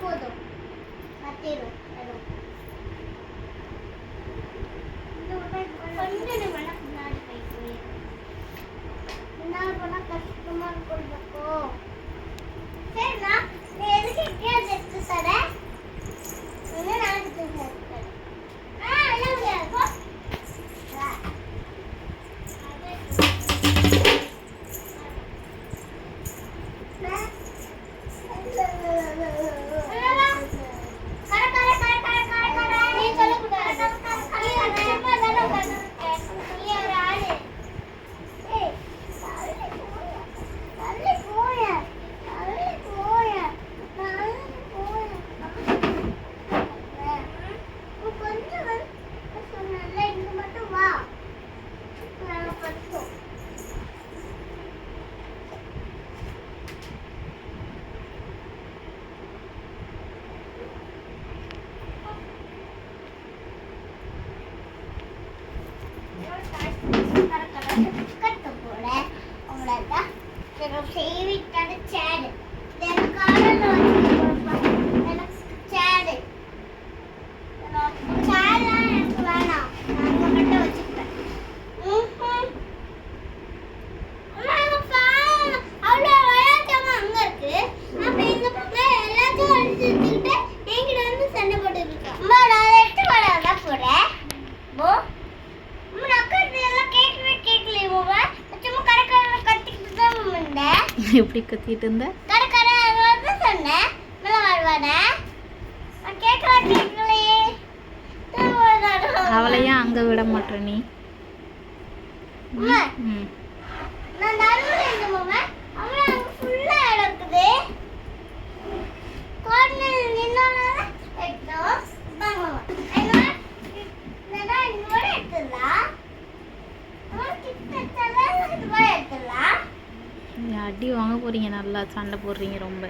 போதும் கத்திரும் கொஞ்சம் முன்னாடி போய் முன்னாடி போனா கஷ்டமா இருக்கும் சரிண்ணா நீ எதுக்கு கேஸ் எடுத்து தர நாளைக்கு எல்லாம் முடியாது போ சேவிட்டான சேடு தென்காலல சேடு சேலாம் எனக்கு வேணாம் நான் மட்டும் வச்சுக்கிறேன் அவ்வளோ விளையாட்டாம அங்க இருக்கு அப்ப எங்க பக்கம் எல்லாத்தையும் அடிச்சுக்கிட்டு என்கிட்ட வந்து சண்டை போட்டு இருக்கா நான் எடுத்து வராதா போறேன் போ எப்படி கத்திட்டு இருந்த அவளையா அங்க விட மாட்டே நீ அடி வாங்க போறீங்க நல்லா சண்டை போடுறீங்க ரொம்ப